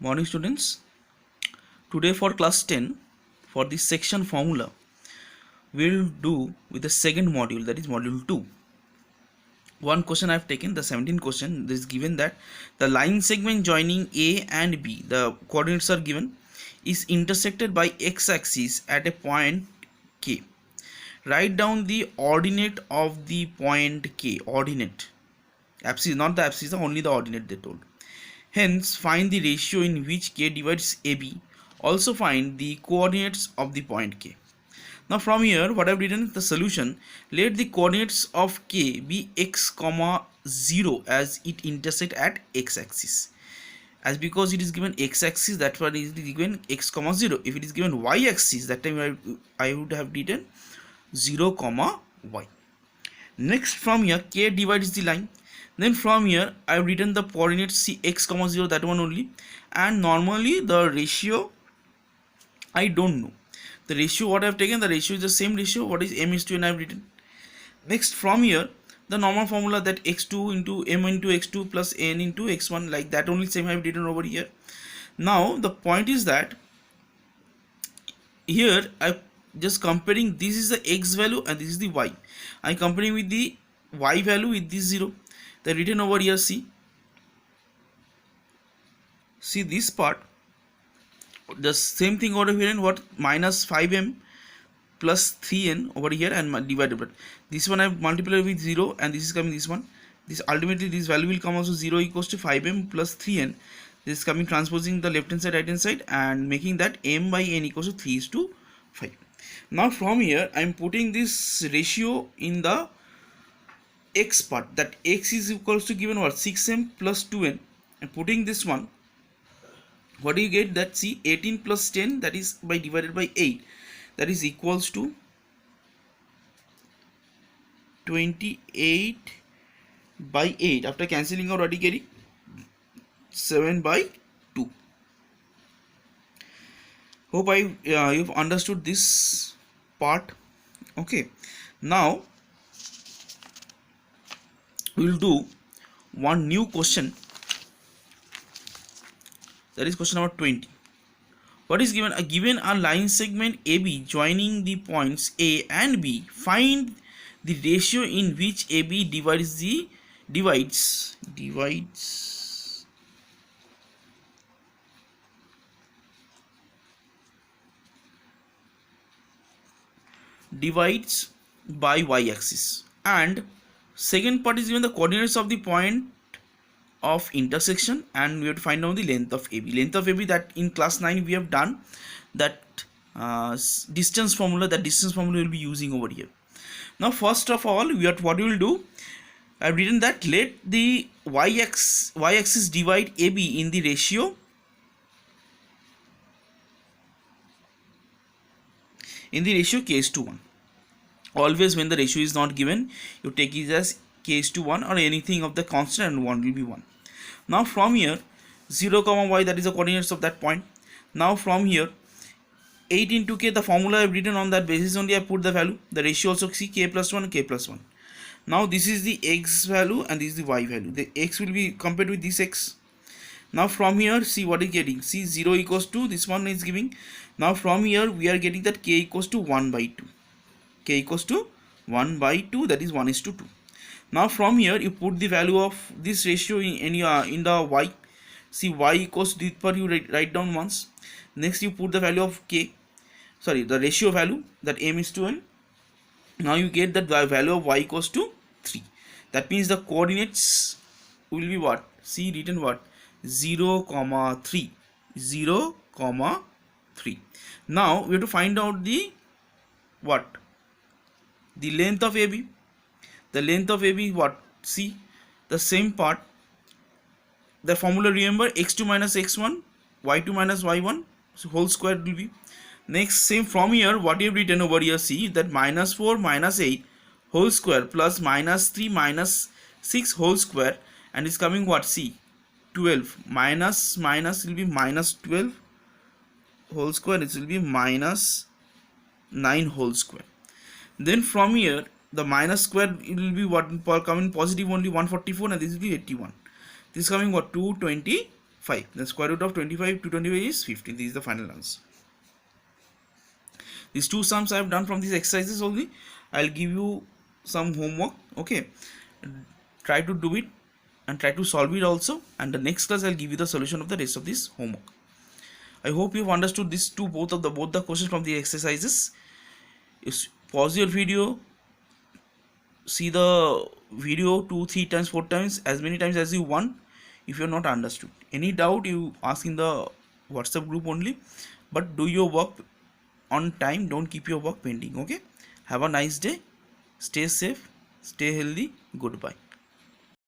Morning students, today for class 10 for this section formula we'll do with the second module, that is module 2. One question I've taken, the 17th question. This is given that the line segment joining A and B, the coordinates are given, is intersected by x-axis at a point K. Write down the ordinate of the point K. Ordinate, abscissa, not the abscissa, only the ordinate they told. Hence, find the ratio in which K divides AB. Also find the coordinates of the point K. Now from here, what I've written is the solution. Let the coordinates of K be x comma 0 as it intersect at x-axis. As because it is given x-axis, that's why it is given x comma 0. If it is given y-axis, that time I would have written 0 comma y. Next, from here K divides the line. Then from here I have written the coordinates c x comma 0, that one only, and normally the ratio I don't know. The ratio what I have taken, the ratio is the same ratio what is m is to n I have written. Next, from here the normal formula that x2 into m into x2 plus n into x1, like that only same I have written over here. Now the point is that here I just comparing, this is the x value and this is the y. I comparing with the y value with this 0. The written over here, see this part, the same thing over here, and what, minus 5m plus 3n over here and divided by this one. I have multiplied with 0 and this is coming this one. This ultimately this value will come also 0 equals to 5m plus 3n. This is coming transposing the left hand side right hand side and making that m by n equals to 3:5. Now from here I am putting this ratio in the x part, that x is equals to given what, 6m plus 2n, and putting this one, what do you get, that see 18 plus 10, that is by divided by 8, that is equals to 28 by 8. After cancelling out, what do you get, 7 by 2. Hope you've understood this part. Okay, now we will do one new question, that is question number 20. What is given? Given a line segment AB joining the points A and B, find the ratio in which AB divides by y-axis, and second part is given the coordinates of the point of intersection, and we have to find out the length of AB. Length of AB, that in class 9 we have done that distance formula. That distance formula we will be using over here. Now first of all, what we will do, I have written that let the y-axis divide AB in the ratio k:1. Always when the ratio is not given, you take it as k:1 or anything of the constant, and 1 will be 1. Now from here 0 comma y, that is the coordinates of that point. Now from here 8 into k, the formula I have written, on that basis only I put the value. The ratio also see k plus 1, k plus 1. Now this is the x value and this is the y value. The x will be compared with this x. Now from here, see what is getting, see 0 equals to, this one is giving. Now from here we are getting that k equals to 1 by 2. K equals to 1 by 2, that is 1:2. Now from here you put the value of this ratio in the y. See y equals to, per you write down once. Next you put the value of k, sorry, the ratio value, that m is to n. Now you get that the value of y equals to 3. That means the coordinates will be what, see written what, 0 comma 3, 0 comma 3. Now we have to find out the what, the length of AB. The length of AB, what, see the same part, the formula, remember, x2 minus x1, y2 minus y1, so whole square will be. Next, same from here, what you have written over here, see that minus 4 minus 8 whole square plus minus 3 minus 6 whole square, and is coming what, see 12, minus will be minus 12 whole square, it will be minus 9 whole square. Then from here the minus square, it will be what, coming positive only, 144, and this will be 81. This is coming what, 220 5. The square root of 25 to 25 is 15. This is the final answer. These two sums I have done from these exercises only. I'll give you some homework. Okay, try to do it and try to solve it also, and the next class I'll give you the solution of the rest of this homework. I hope you've understood this two both the questions from the exercises. Pause your video, see the video 2, 3 times, 4 times, as many times as you want. If you're not understood, any doubt, you ask in the WhatsApp group only, but do your work on time, don't keep your work pending. Okay, have a nice day, stay safe, stay healthy, goodbye.